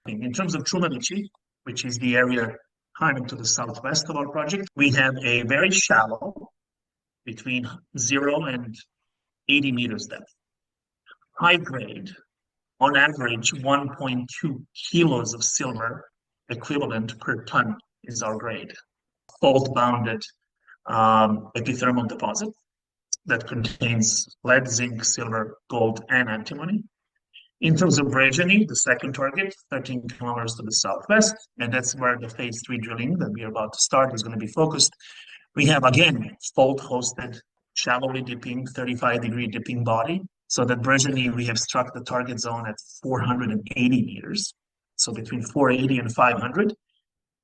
In terms of Trumanici, which is the area kind of to the southwest of our project, we have a very shallow, between 0 and 80 meters depth, high grade, on average 1.2 kilos of silver equivalent per ton is our grade. Fault-bounded epithermal deposit that contains lead, zinc, silver, gold, and antimony. In terms of Brezheny, the second target, 13 kilometers to the southwest, and that's where the phase 3 drilling that we are about to start is going to be focused. We have, again, fault-hosted, shallowly dipping, 35-degree dipping body. So that Brezheny, we have struck the target zone at 480 meters. So between 480 and 500,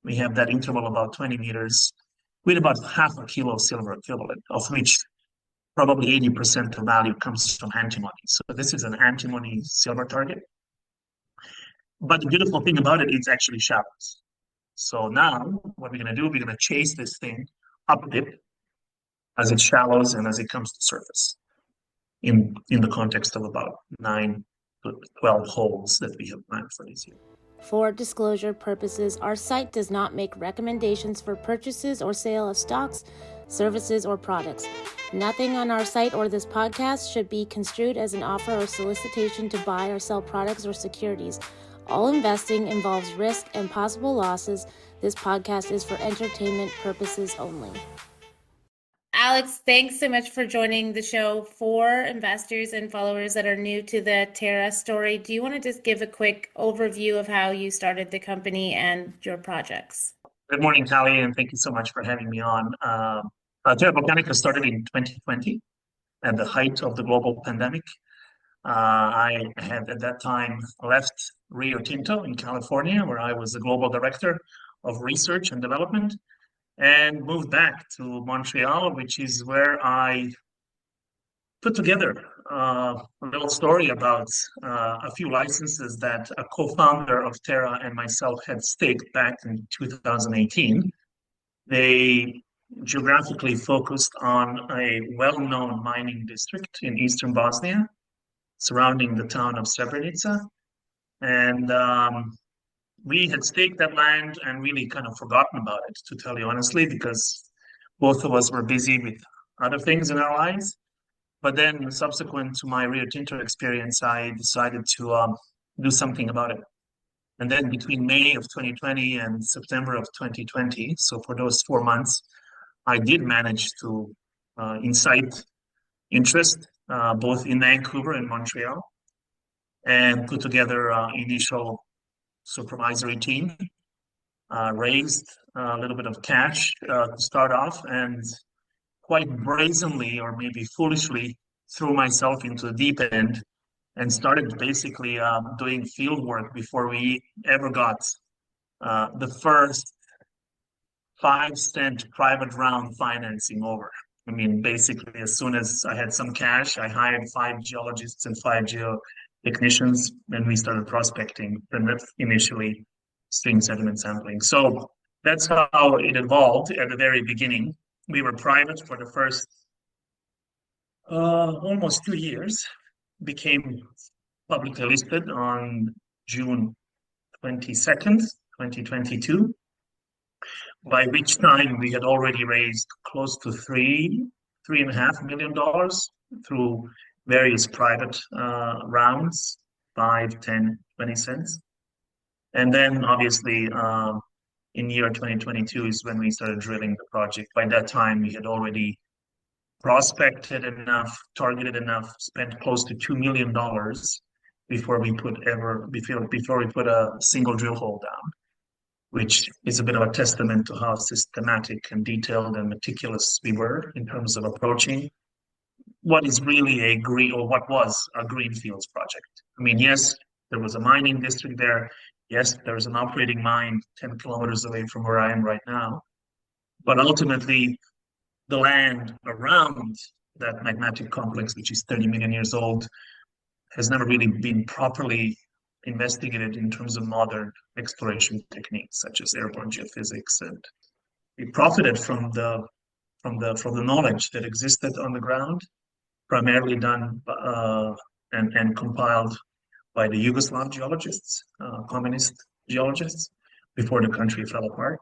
we have that interval about 20 meters with about half a kilo of silver equivalent, of which probably 80% of value comes from antimony. So this is an antimony silver target. But the beautiful thing about it is actually shallows. So now what we're going to do, we're going to chase this thing up dip as it shallows and as it comes to surface in the context of about 9 to 12 holes that we have planned for this year. For disclosure purposes, our site does not make recommendations for purchases or sale of stocks, services, or products. Nothing on our site or this podcast should be construed as an offer or solicitation to buy or sell products or securities. All investing involves risk and possible losses. This podcast is for entertainment purposes only. Alex, thanks so much for joining the show. For investors and followers that are new to the TERA story, do you want to just give a quick overview of how you started the company and your projects? Good morning, Tali, and thank you so much for having me on. Terra Balcanica started in 2020 at the height of the global pandemic. I had at that time left Rio Tinto in California, where I was the global director of research and development, and moved back to Montreal, which is where I put together a little story about a few licenses that a co-founder of TERA and myself had staked back in 2018. They geographically focused on a well-known mining district in eastern Bosnia, surrounding the town of Srebrenica. And we had staked that land and really kind of forgotten about it, to tell you honestly, because both of us were busy with other things in our lives. But then subsequent to my Rio Tinto experience, I decided to do something about it. And then between May of 2020 and September of 2020, so for those 4 months, I did manage to incite interest both in Vancouver and Montreal, and put together an initial supervisory team, raised a little bit of cash to start off, and quite brazenly, or maybe foolishly, threw myself into the deep end and started basically doing field work before we ever got the first 5-cent private round financing over. I mean, basically, as soon as I had some cash, I hired 5 geologists and 5 geotechnicians, and we started prospecting, and that's initially string sediment sampling. So that's how it evolved at the very beginning. We were private for the first almost 2 years, became publicly listed on June 22nd, 2022. By which time we had already raised close to $3.5 million through various private rounds, 5, 10, 20 cents. And then obviously in year 2022 is when we started drilling the project. By that time, we had already prospected enough, targeted enough, spent close to $2 million before we put a single drill hole down, which is a bit of a testament to how systematic and detailed and meticulous we were in terms of approaching what is really what was a greenfields project. I mean, yes, there was a mining district there. Yes, there was an operating mine 10 kilometers away from where I am right now. But ultimately, the land around that magmatic complex, which is 30 million years old, has never really been properly investigated in terms of modern exploration techniques such as airborne geophysics, and we profited from the knowledge that existed on the ground, primarily done and compiled by the Yugoslav geologists, communist geologists before the country fell apart.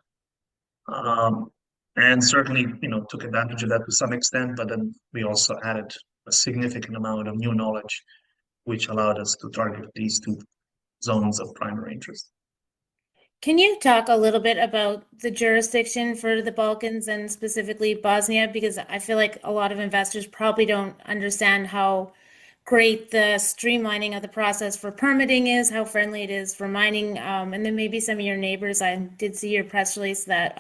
And certainly, took advantage of that to some extent, but then we also added a significant amount of new knowledge, which allowed us to target these two zones of primary interest. Can you talk a little bit about the jurisdiction for the Balkans and specifically Bosnia? Because I feel like a lot of investors probably don't understand how great the streamlining of the process for permitting is, how friendly it is for mining, and then maybe some of your neighbors. I did see your press release that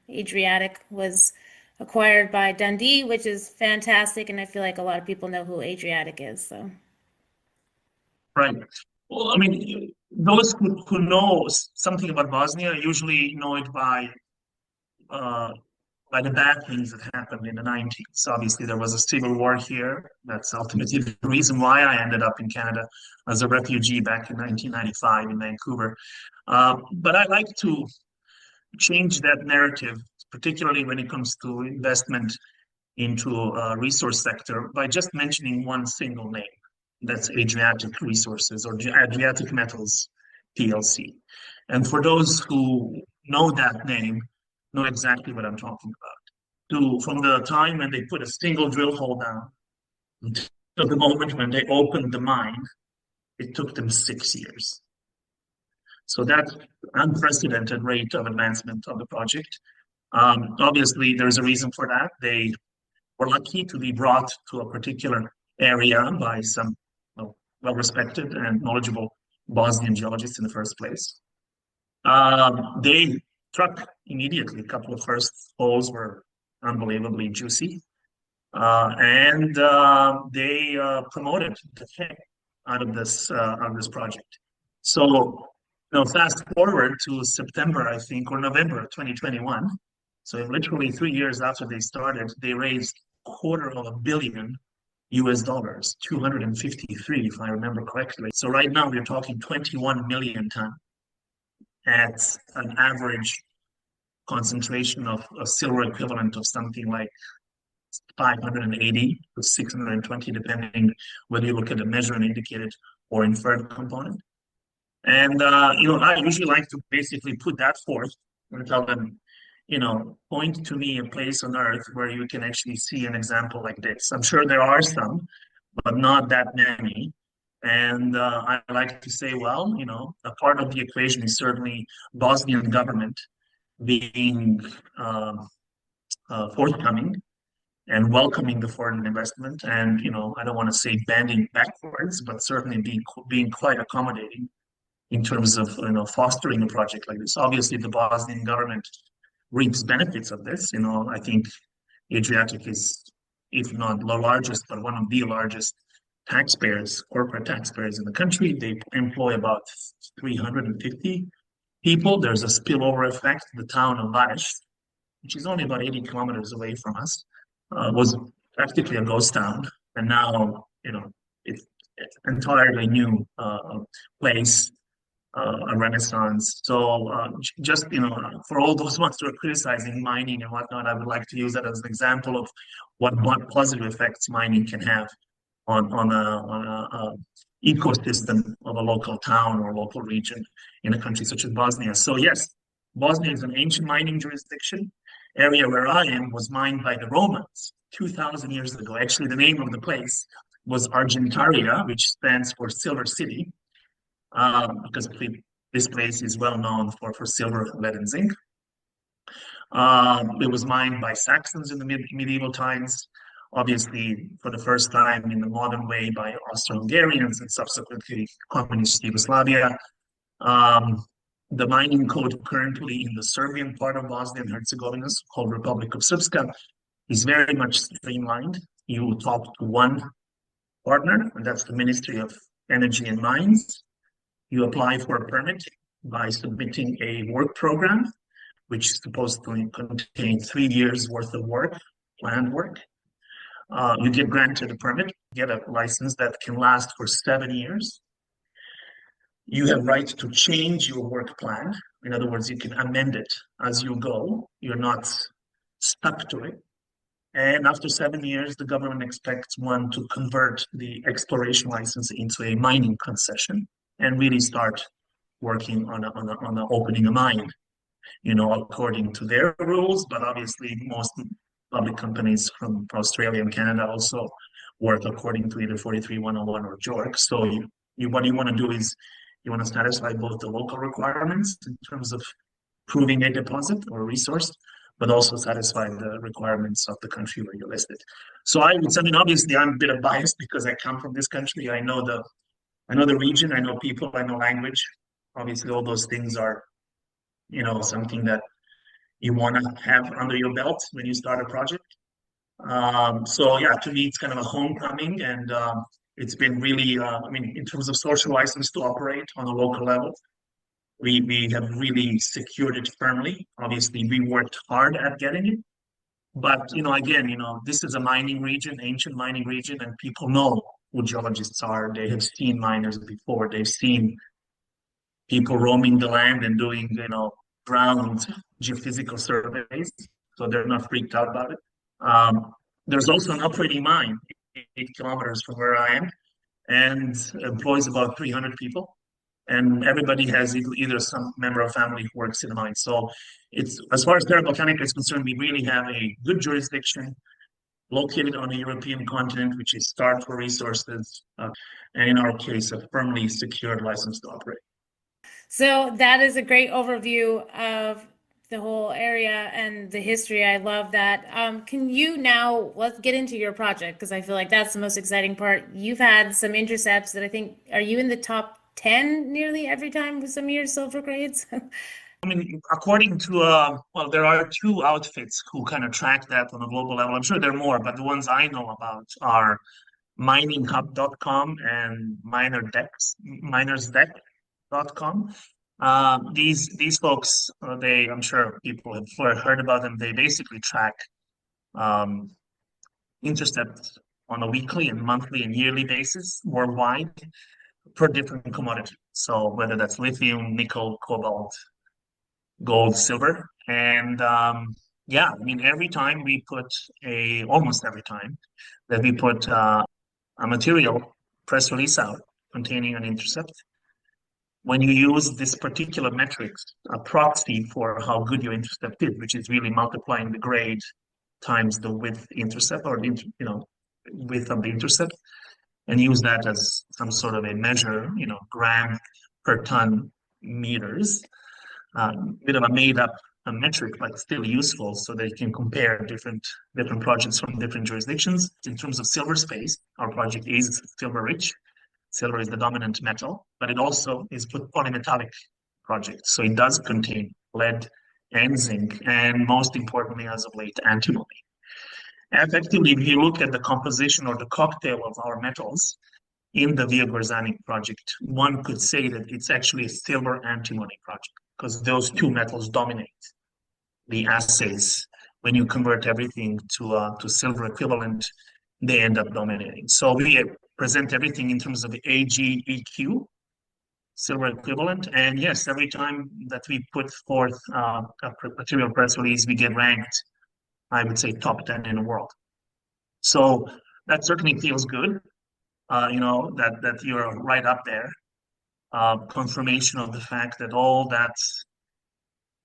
Adriatic was acquired by Dundee, which is fantastic, and I feel like a lot of people know who Adriatic is. So, Right. Well, I mean, those who know something about Bosnia usually know it by the bad things that happened in the 90s. Obviously, there was a civil war here. That's ultimately the reason why I ended up in Canada as a refugee back in 1995 in Vancouver. But I like to change that narrative, particularly when it comes to investment into a resource sector, by just mentioning one single name. That's Adriatic Resources or Adriatic Metals PLC. And for those who know that name, know exactly what I'm talking about. From the time when they put a single drill hole down until the moment when they opened the mine, it took them 6 years. So that's unprecedented rate of advancement of the project. Obviously, there's a reason for that. They were lucky to be brought to a particular area by some well-respected and knowledgeable Bosnian geologists in the first place. They struck immediately. A couple of first holes were unbelievably juicy. And they promoted the heck out of this project. So, fast forward to September, I think, or November 2021. So literally 3 years after they started, they raised $250 million US, 253, if I remember correctly. So right now we're talking 21 million ton at an average concentration of a silver equivalent of something like 580 to 620, depending whether you look at the measured and indicated or inferred component. And I usually like to basically put that forth and tell them, point to me a place on Earth where you can actually see an example like this. I'm sure there are some, but not that many. And I like to say, well, a part of the equation is certainly Bosnian government being forthcoming and welcoming the foreign investment. And, I don't want to say bending backwards, but certainly being quite accommodating in terms of, fostering a project like this. Obviously, the Bosnian government reaps benefits of this. I think Adriatic is, if not the largest, but one of the largest corporate taxpayers in the country. They employ about 350 people. There's a spillover effect. The town of Vareš, which is only about 80 kilometers away from us, was practically a ghost town. And now, it's entirely new place, a renaissance. So just, for all those ones who are criticizing mining and whatnot, I would like to use that as an example of what positive effects mining can have on a ecosystem of a local town or local region in a country such as Bosnia. So yes, Bosnia is an ancient mining jurisdiction. Area where I am was mined by the Romans 2,000 years ago. Actually, the name of the place was Argentaria, which stands for Silver City, because this place is well known for silver, lead, and zinc. It was mined by Saxons in the medieval times, obviously for the first time in the modern way by Austro-Hungarians and subsequently communist Yugoslavia. The mining code currently in the Serbian part of Bosnia and Herzegovina, called Republic of Srpska, is very much streamlined. You talk to one partner, and that's the Ministry of Energy and Mines. You apply for a permit by submitting a work program, which is supposed to contain 3 years worth of work, planned work. You get granted a permit, get a license that can last for 7 years. You have right to change your work plan. In other words, you can amend it as you go. You're not stuck to it. And after 7 years, the government expects one to convert the exploration license into a mining concession and really start working on opening a mine, according to their rules. But obviously, most public companies from Australia and Canada also work according to either 43-101 or JORC. So what you want to do is you want to satisfy both the local requirements in terms of proving a deposit or a resource, but also satisfy the requirements of the country where you're listed. So obviously I'm a bit of biased because I come from this country. I know the region, I know people, I know language. Obviously, all those things are, something that you want to have under your belt when you start a project. So yeah, to me, it's kind of a homecoming, and it's been really, in terms of social license to operate on a local level, we have really secured it firmly. Obviously, we worked hard at getting it, but again, this is a mining region, ancient mining region, and people know who geologists are. They have seen miners before. They've seen people roaming the land and doing, ground geophysical surveys, so they're not freaked out about it. There's also an operating mine 8 kilometers from where I am, and employs about 300 people. And everybody has either some member of family who works in the mine. So it's, as far as Terra Balcanica is concerned, we really have a good jurisdiction located on the European continent, which is starved for resources, and in our case, a firmly secured license to operate. So that is a great overview of the whole area and the history. I love that. Can you now, let's get into your project, because I feel like that's the most exciting part. You've had some intercepts that I think, are you in the top 10 nearly every time with some of your silver grades? According to, there are two outfits who kind of track that on a global level. I'm sure there are more, but the ones I know about are mininghub.com and minersdeck.com. These folks, I'm sure people have heard about them. They basically track intercepts on a weekly and monthly and yearly basis worldwide per different commodity. So whether that's lithium, nickel, cobalt, gold, silver, and almost every time that we put a material press release out containing an intercept, when you use this particular metrics, a proxy for how good your intercept is, which is really multiplying the grade times the width intercept, or width of the intercept, and use that as some sort of a measure, gram per ton meters. Bit of a made up metric, but still useful, so that you can compare different projects from different jurisdictions. In terms of silver space, our project is silver rich. Silver is the dominant metal, but it also is a polymetallic project. So it does contain lead and zinc, and most importantly, as of late, antimony. Effectively, if you look at the composition or the cocktail of our metals in the Viogor-Zanik project, one could say that it's actually a silver-antimony project, because those two metals dominate the assays. When you convert everything to silver equivalent, they end up dominating. So we present everything in terms of the AgEq, silver equivalent. And yes, every time that we put forth a material press release, we get ranked, I would say, top 10 in the world. So that certainly feels good, that you're right up there. Confirmation of the fact that all that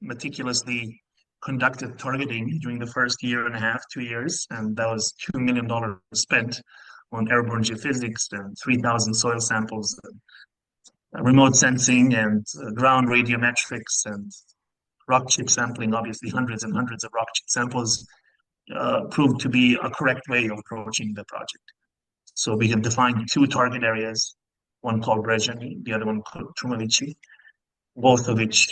meticulously conducted targeting during the first year and a half, 2 years, and that was $2 million spent on airborne geophysics and 3,000 soil samples, and remote sensing and ground radiometrics and rock chip sampling, obviously hundreds and hundreds of rock chip samples, proved to be a correct way of approaching the project. So we have defined two target areas, one called Brezheny, the other one called Trumalici, both of which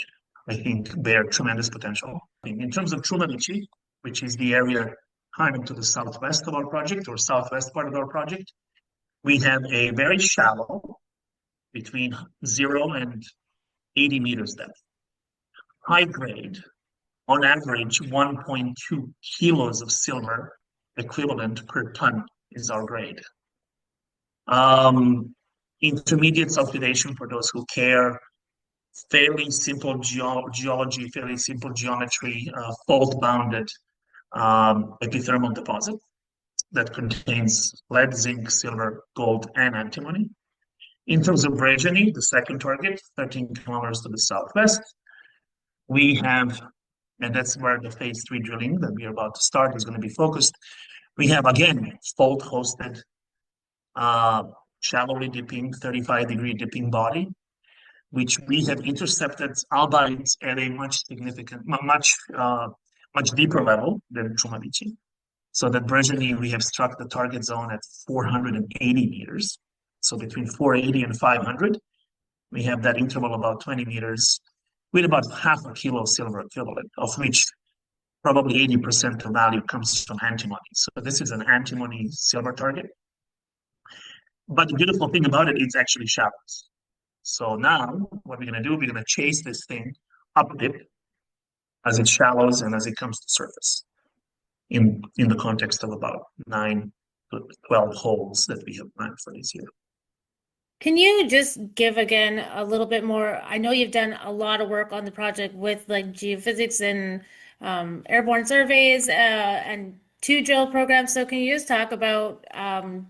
I think bear tremendous potential. In terms of Trumalici, which is the area kind of to the southwest of our project, or southwest part of our project, we have a very shallow, between 0 and 80 meters depth, high grade, on average 1.2 kilos of silver equivalent per ton is our grade. Intermediate sulfidation, for those who care, fairly simple geology, fairly simple geometry, fault-bounded epithermal deposit that contains lead, zinc, silver, gold, and antimony. In terms of Brezheny, the second target, 13 kilometers to the southwest, we have, and that's where the phase 3 drilling that we are about to start is going to be focused. We have, again, fault-hosted, shallowly dipping, 35-degree dipping body, which we have intercepted, albeit at a much deeper level than Mišković. So that Brezheny, we have struck the target zone at 480 meters. So between 480 and 500, we have that interval about 20 meters with about half a kilo silver equivalent, of which probably 80% of value comes from antimony. So this is an antimony silver target. But the beautiful thing about it, it's actually shallows. So now what we're going to do, we're going to chase this thing up dip as it shallows and as it comes to surface in the context of about 9 to 12 holes that we have planned for this year. Can you just give again a little bit more? I know you've done a lot of work on the project with like geophysics and airborne surveys and 2 drill programs. So can you just talk about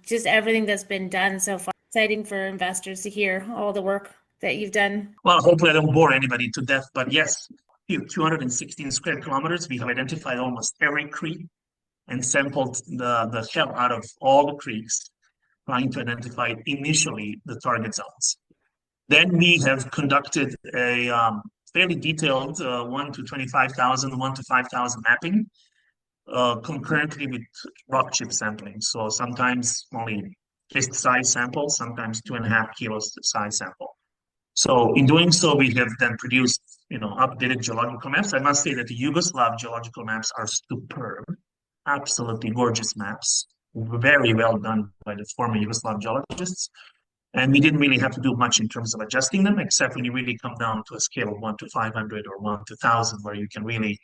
just everything that's been done so far? Exciting for investors to hear all the work that you've done. Well, hopefully I don't bore anybody to death, but yes, 216 square kilometers. We have identified almost every creek and sampled the hell out of all the creeks, trying to identify initially the target zones. Then we have conducted a fairly detailed 1 to 25,000, 1 to 5,000 mapping concurrently with rock chip sampling. So sometimes only fist size sample, sometimes 2.5 kilos size sample. So in doing so, we have then produced, updated geological maps. I must say that the Yugoslav geological maps are superb, absolutely gorgeous maps, very well done by the former Yugoslav geologists. And we didn't really have to do much in terms of adjusting them, except when you really come down to a scale of 1 to 500 or 1 to 1,000, where you can really,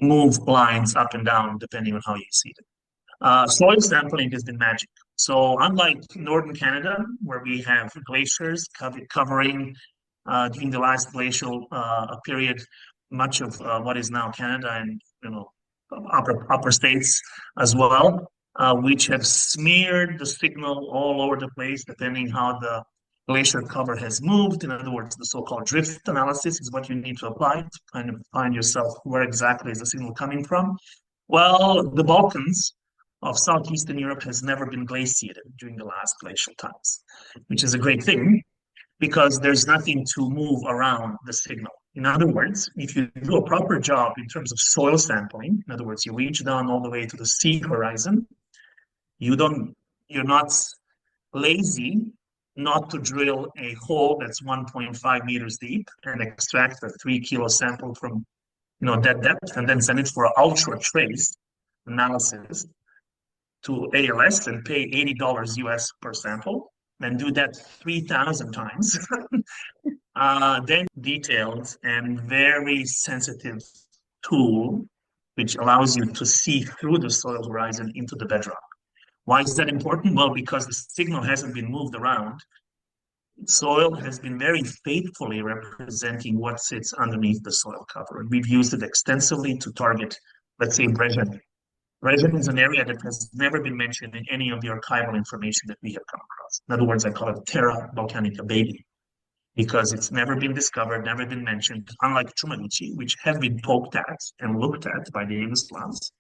move lines up and down depending on how you see it. Soil sampling has been magic. So unlike northern Canada, where we have glaciers covering during the last glacial period much of what is now Canada and upper states as well, which have smeared the signal all over the place depending how the glacier cover has moved. In other words, the so-called drift analysis is what you need to apply to kind of find yourself where exactly is the signal coming from. Well, the Balkans of southeastern Europe has never been glaciated during the last glacial times, which is a great thing because there's nothing to move around the signal. In other words, if you do a proper job in terms of soil sampling, in other words, you reach down all the way to the sea horizon, you're not lazy not to drill a hole that's 1.5 meters deep and extract a 3 kilo sample from that depth and then send it for an ultra trace analysis to ALS and pay $80 US per sample and do that 3,000 times. Then detailed and very sensitive tool which allows you to see through the soil horizon into the bedrock. Why is that important? Well, because the signal hasn't been moved around. Soil has been very faithfully representing what sits underneath the soil cover. And we've used it extensively to target, let's say, Brezheny. Brezheny is an area that has never been mentioned in any of the archival information that we have come across. In other words, I call it Terra Balcanica baby, because it's never been discovered, never been mentioned, unlike Mišković, which have been poked at and looked at by the Yugoslavs.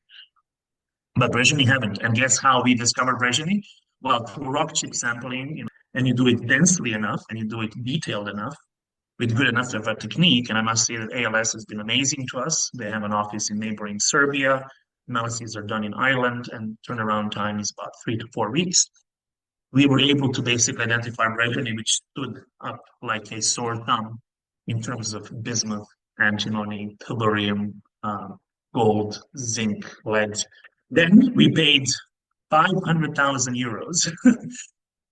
But Brezheny haven't. And guess how we discovered Brezheny? Well, through rock chip sampling, and you do it densely enough, and you do it detailed enough, with good enough of a technique. And I must say that ALS has been amazing to us. They have an office in neighboring Serbia. Analyses are done in Ireland, and turnaround time is about 3 to 4 weeks. We were able to basically identify Brezheny, which stood up like a sore thumb in terms of bismuth, antimony, tellurium, gold, zinc, lead. Then we paid 500,000 euros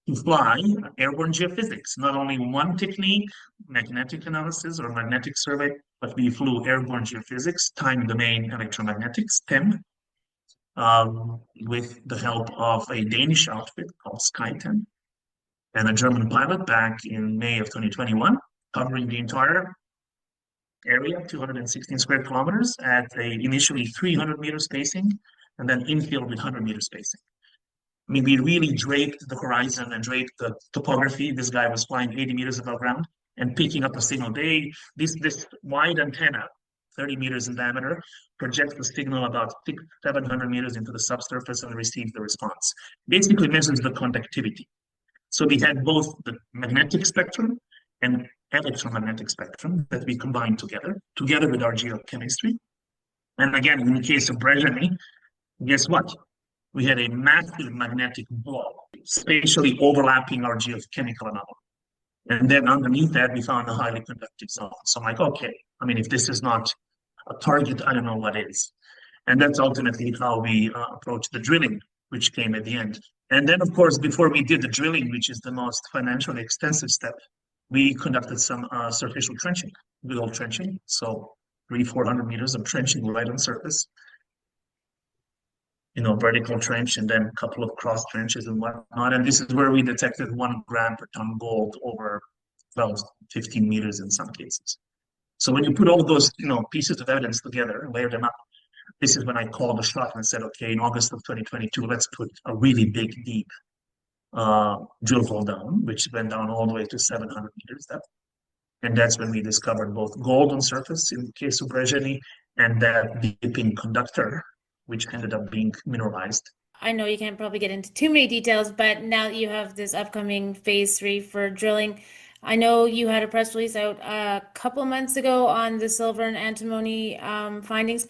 to fly airborne geophysics. Not only one technique, magnetic analysis or magnetic survey, but we flew airborne geophysics, time domain electromagnetics, TEM, with the help of a Danish outfit called SkyTEM and a German pilot back in May of 2021, covering the entire area, 216 square kilometers at a initially 300 meter spacing and then infill with 100 meter spacing. I mean, we really draped the horizon and draped the topography. This guy was flying 80 meters above ground and picking up a signal. This wide antenna, 30 meters in diameter, projects the signal about 700 meters into the subsurface and receives the response. Basically measures the conductivity. So we had both the magnetic spectrum and electromagnetic spectrum that we combined together with our geochemistry. And again, in the case of Brezheny, guess what? We had a massive magnetic ball, spatially overlapping our geochemical anomaly. And then underneath that, we found a highly conductive zone. So I'm like, okay, I mean, if this is not a target, I don't know what is. And that's ultimately how we approached the drilling, which came at the end. And then, of course, before we did the drilling, which is the most financially extensive step, we conducted some surficial trenching, good old trenching. So 300-400 meters of trenching right on surface, vertical trench and then a couple of cross trenches and whatnot. And this is where we detected 1 gram per ton gold over 12, 15 meters in some cases. So when you put all of those, pieces of evidence together and layer them up, this is when I called the shot and said, okay, in August of 2022, let's put a really big, deep drill hole down, which went down all the way to 700 meters depth. And that's when we discovered both gold on surface in the case of Brezheny and that dipping conductor, which ended up being mineralized. I know you can't probably get into too many details, but now that you have this upcoming phase 3 for drilling, I know you had a press release out a couple months ago on the silver and antimony findings.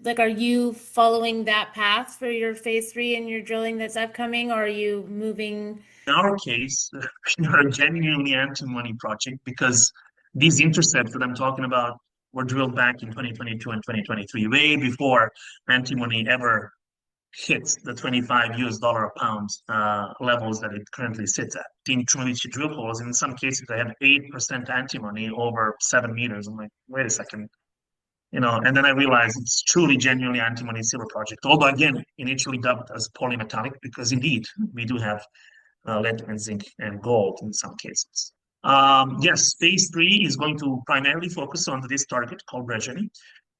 Are you following that path for your phase 3 and your drilling that's upcoming, or are you moving? In our case, we are a genuinely antimony project because these intercepts that I'm talking about were drilled back in 2022 and 2023, way before antimony ever hits the $25 a pound levels that it currently sits at. In Mišković drill holes, in some cases, I have 8% antimony over 7 meters. I'm like, wait a second. And then I realized it's truly genuinely antimony silver project. Although again, initially dubbed as polymetallic, because indeed we do have lead and zinc and gold in some cases. Yes, phase 3 is going to primarily focus on this target called Brezheny.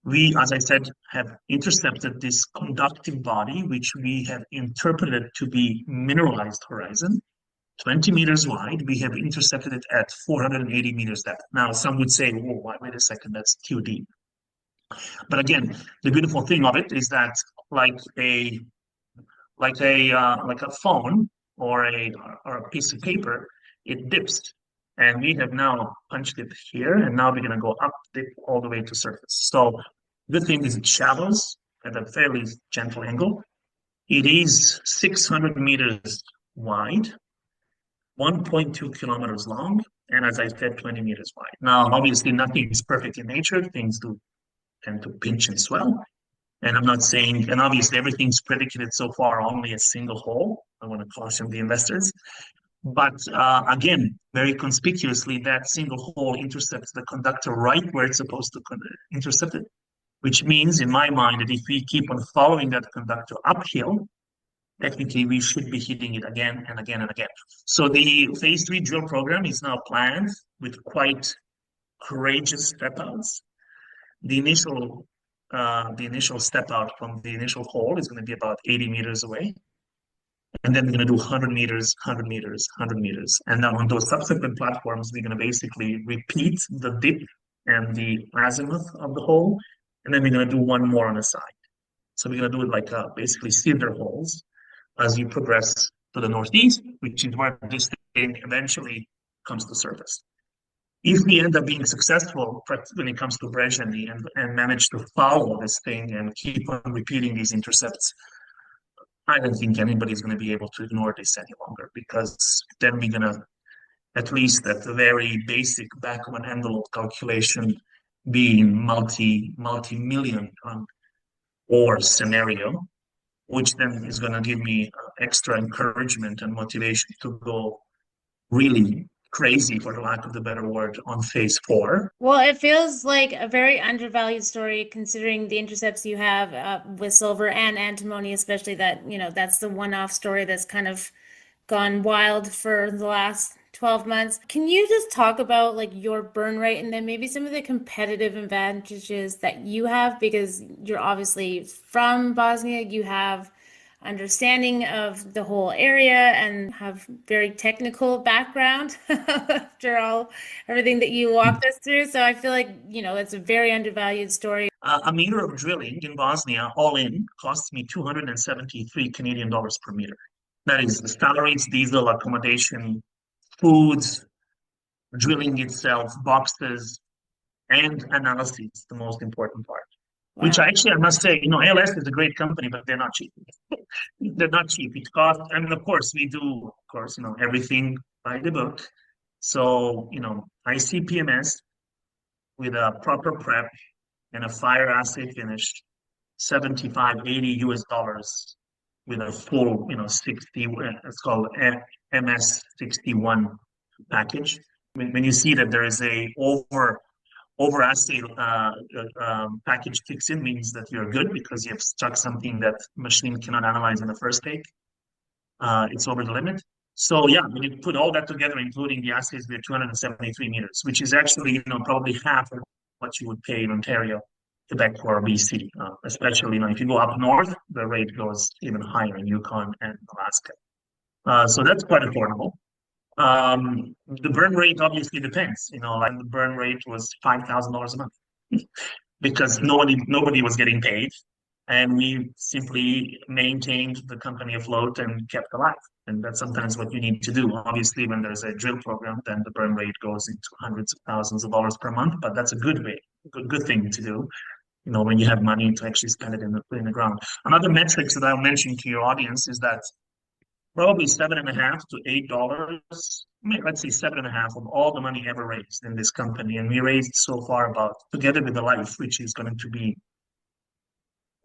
We, as I said, have intercepted this conductive body, which we have interpreted to be mineralized horizon, 20 meters wide. We have intercepted it at 480 meters depth. Now, some would say, whoa, wait a second, that's too deep. But again, the beautiful thing of it is that like a phone or a piece of paper, it dips. And we have now punched it here, and now we're going to go up, dip all the way to surface. So the thing is it shallows at a fairly gentle angle. It is 600 meters wide, 1.2 kilometers long, and as I said, 20 meters wide. Now, obviously, nothing is perfect in nature. Things do tend to pinch and swell. And I'm not saying, and obviously everything's predicated so far only a single hole. I want to caution the investors. But again, very conspicuously, that single hole intercepts the conductor right where it's supposed to intercept it, which means, in my mind, that if we keep on following that conductor uphill, technically we should be hitting it again and again and again. So the phase 3 drill program is now planned with quite courageous step outs. The initial step out from the initial hole is going to be about 80 meters away. And then we're going to do 100 meters, 100 meters, 100 meters. And then on those subsequent platforms, we're going to basically repeat the dip and the azimuth of the hole. And then we're going to do one more on the side. So we're going to do it like basically cinder holes as you progress to the northeast, which is where this thing eventually comes to surface. If we end up being successful when it comes to Brezheny and manage to follow this thing and keep on repeating these intercepts, I don't think anybody's going to be able to ignore this any longer, because then we're going to, at least at the very basic back of an envelope calculation, be in multi-million ton ore scenario, which then is going to give me extra encouragement and motivation to go really crazy, for the lack of the better word, on phase 4. Well, it feels like a very undervalued story considering the intercepts you have with silver and antimony, especially that, that's the one-off story that's kind of gone wild for the last 12 months. Can you just talk about like your burn rate and then maybe some of the competitive advantages that you have, because you're obviously from Bosnia, you have understanding of the whole area and have very technical background after everything that you walked us through. So I feel like, it's a very undervalued story. A meter of drilling in Bosnia, all in, costs me 273 Canadian dollars per meter. That is the salaries, diesel, accommodation, foods, drilling itself, boxes, and analysis, the most important part. Wow. Which I must say, ALS is a great company, but they're not cheap. They're not cheap. It costs, I mean, of course, we do, everything by the book. So, ICPMS with a proper prep and a fire assay finish, 75, 80 US dollars with a full, 60, it's called MS61 package. When you see that there is a over assay package kicks in, means that you're good because you have struck something that machine cannot analyze in the first take. It's over the limit. So yeah, when you put all that together, including the assays, we're 273 meters, which is actually probably half of what you would pay in Ontario, Quebec, or BC. Especially if you go up north, the rate goes even higher in Yukon and Alaska. So that's quite affordable. The burn rate obviously depends. Like the burn rate was $5,000 a month because nobody was getting paid, and we simply maintained the company afloat and kept alive. And that's sometimes what you need to do. Obviously, when there's a drill program, then the burn rate goes into hundreds of thousands of dollars per month. But that's a good way, good thing to do. When you have money to actually spend it in the ground. Another metrics that I'll mention to your audience is that probably $7.5 to $8, let's say 7.5 of all the money ever raised in this company. And we raised so far about, together with the life, which is going to be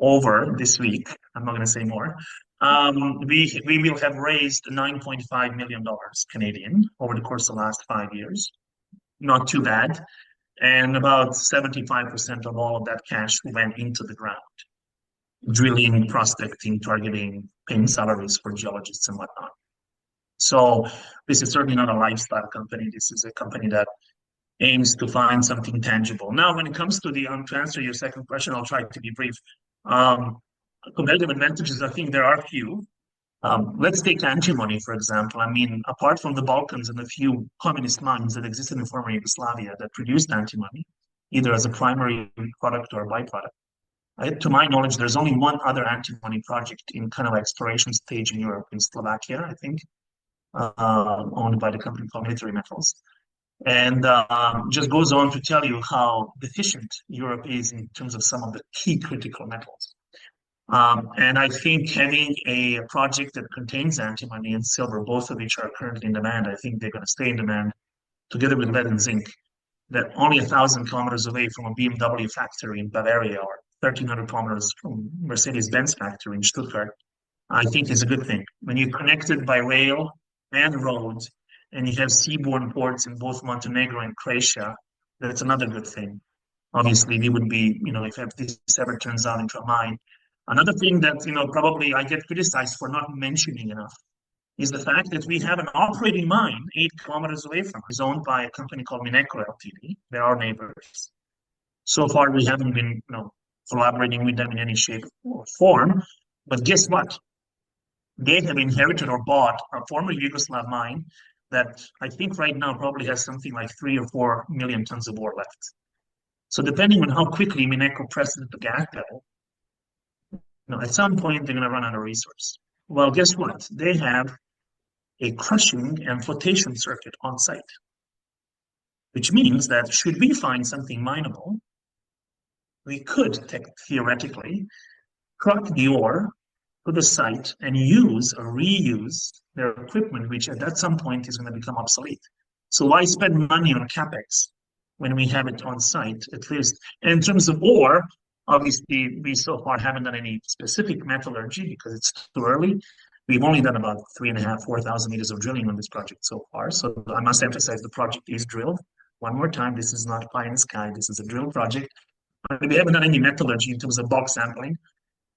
over this week, I'm not going to say more, we will have raised $9.5 million Canadian over the course of the last 5 years. Not too bad. And about 75% of all of that cash went into the ground. Drilling, prospecting, targeting, paying salaries for geologists and whatnot. So this is certainly not a lifestyle company. This is a company that aims to find something tangible. Now, when it comes to to answer your second question, I'll try to be brief. Competitive advantages, I think there are few. Let's take antimony, for example. I mean, apart from the Balkans and a few communist mines that existed in former Yugoslavia that produced antimony, either as a primary product or a byproduct, to my knowledge, there's only one other antimony project in kind of exploration stage in Europe, in Slovakia, I think, owned by the company called Military Metals. And just goes on to tell you how deficient Europe is in terms of some of the key critical metals. And I think having a project that contains antimony and silver, both of which are currently in demand, I think they're going to stay in demand, together with lead and zinc, that only 1,000 kilometers away from a BMW factory in Bavaria or 1,300 kilometers from Mercedes-Benz factory in Stuttgart, I think is a good thing. When you're connected by rail and road, and you have seaborne ports in both Montenegro and Croatia, that's another good thing. Obviously, we would be, if this ever turns out into a mine. Another thing that, probably I get criticized for not mentioning enough is the fact that we have an operating mine 8 kilometers away from us. It's owned by a company called Mineco Ltd. They're our neighbors. So far, we haven't been, collaborating with them in any shape or form. But guess what? They have inherited or bought a former Yugoslav mine that I think right now probably has something like 3 or 4 million tons of ore left. So depending on how quickly Mineco presses the gas pedal, at some point they're going to run out of resource. Well, guess what? They have a crushing and flotation circuit on site, which means that should we find something mineable, we could theoretically truck the ore to the site and use or reuse their equipment, which at some point is going to become obsolete. So why spend money on capex when we have it on site, at least? And in terms of ore, obviously, we so far haven't done any specific metallurgy because it's too early. We've only done about 3,500, 4,000 meters of drilling on this project so far. So I must emphasize the project is drilled. One more time, this is not pie in the sky. This is a drill project. But we haven't done any metallurgy in terms of bulk sampling.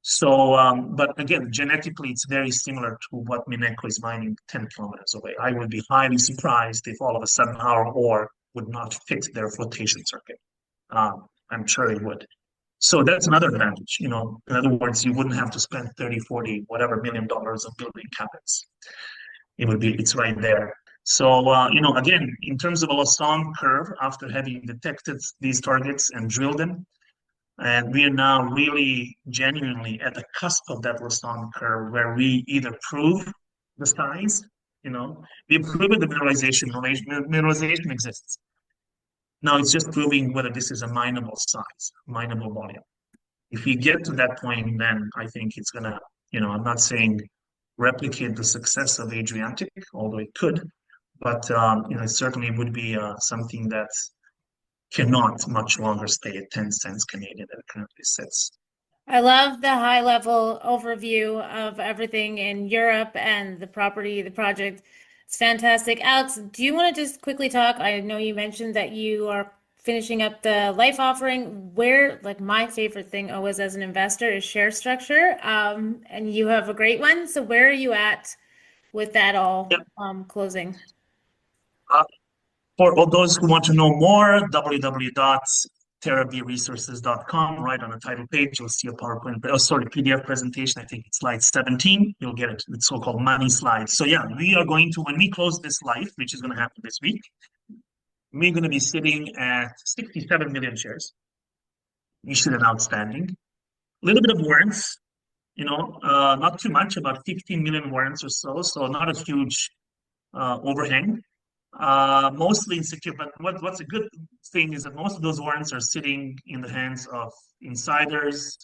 So, but again, genetically, it's very similar to what Mineco is mining 10 kilometers away. I would be highly surprised if all of a sudden our ore would not fit their flotation circuit. I'm sure it would. So that's another advantage, in other words, you wouldn't have to spend 30, 40, whatever $1 million of building capex. It's right there. So, again, in terms of a Lassonde curve, after having detected these targets and drilled them, and we are now really genuinely at the cusp of that Lassonde curve where we either prove the size, we have proven the mineralization exists. Now it's just proving whether this is a mineable size, mineable volume. If we get to that point, then I think it's gonna, I'm not saying replicate the success of Adriatic, although it could, but it certainly would be something that cannot much longer stay at 10 cents Canadian that it currently sits. I love the high level overview of everything in Europe and the property, the project. It's fantastic. Alex, do you want to just quickly talk? I know you mentioned that you are finishing up the life offering. Like my favorite thing always as an investor is share structure. And you have a great one. So where are you at with that all closing? For all those who want to know more, www.terrabalresources.com, right on the title page, you'll see a PDF presentation. I think it's slide 17. You'll get it. It's so-called money slides. So yeah, we are going to, when we close this life, which is going to happen this week, we're going to be sitting at 67 million shares, issued and outstanding. A little bit of warrants, not too much, about 15 million warrants or so not a huge overhang. Mostly insecure, but what's a good thing is that most of those warrants are sitting in the hands of insiders,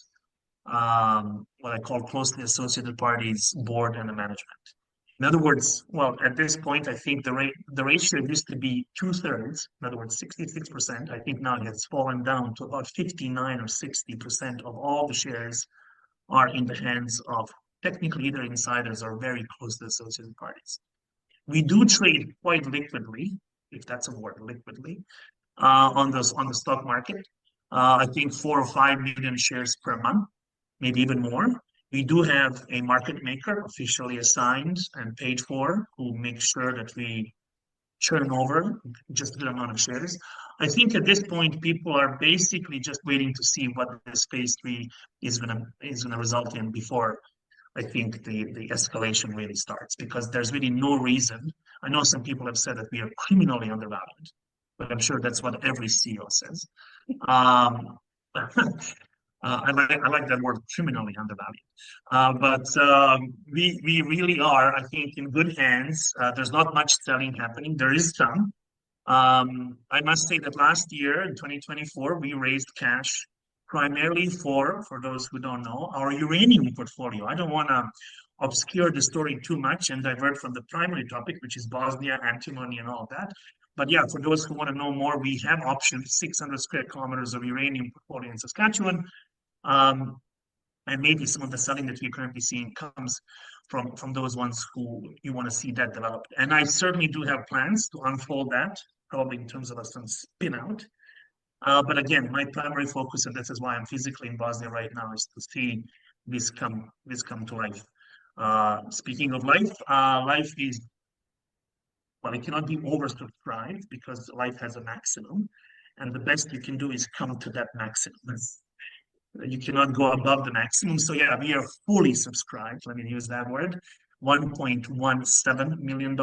what I call closely associated parties, board, and the management. In other words, well, at this point, I think the ratio used to be 2/3. In other words, 66%. I think now it has fallen down to about 59 or 60% of all the shares are in the hands of technically either insiders or very closely associated parties. We do trade quite liquidly, if that's a word, liquidly, on the stock market. I think 4 or 5 million shares per month, maybe even more. We do have a market maker officially assigned and paid for who makes sure that we churn over just a good amount of shares. I think at this point, people are basically just waiting to see what this phase 3 is gonna result in before I think the escalation really starts, because there's really no reason. I know some people have said that we are criminally undervalued, but I'm sure that's what every CEO says. I like that word, criminally undervalued. But we really are, I think, in good hands. There's not much selling happening. There is some. I must say that last year, in 2024, we raised cash primarily for those who don't know, our uranium portfolio. I don't want to obscure the story too much and divert from the primary topic, which is Bosnia, antimony, and all that. But yeah, for those who want to know more, we have optioned 600 square kilometers of uranium portfolio in Saskatchewan. And maybe some of the selling that we're currently seeing comes from those ones who you want to see that developed. And I certainly do have plans to unfold that, probably in terms of some spin out. But again, my primary focus, and this is why I'm physically in Bosnia right now, is to see this come to life. Speaking of life, life is, well, it cannot be oversubscribed because life has a maximum, and the best you can do is come to that maximum. You cannot go above the maximum. So yeah, we are fully subscribed. Let me use that word. $1.17 million.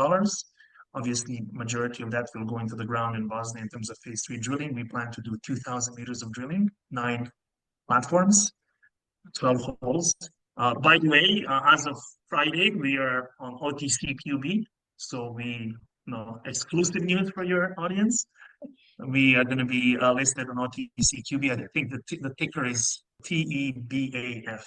Obviously, majority of that will go into the ground in Bosnia in terms of phase 3 drilling. We plan to do 2,000 meters of drilling, 9 platforms, 12 holes. By the way, as of Friday, we are on OTCQB. So we, exclusive news for your audience. We are going to be listed on OTCQB. I think the ticker is TEBAF.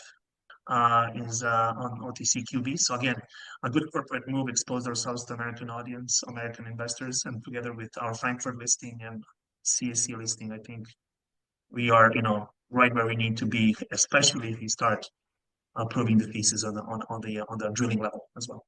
Is on OTCQB. So again, a good corporate move, expose ourselves to American audience, American investors, and together with our Frankfurt listing and CSC listing, I think we are, right where we need to be, especially if we start proving the thesis on the drilling level as well.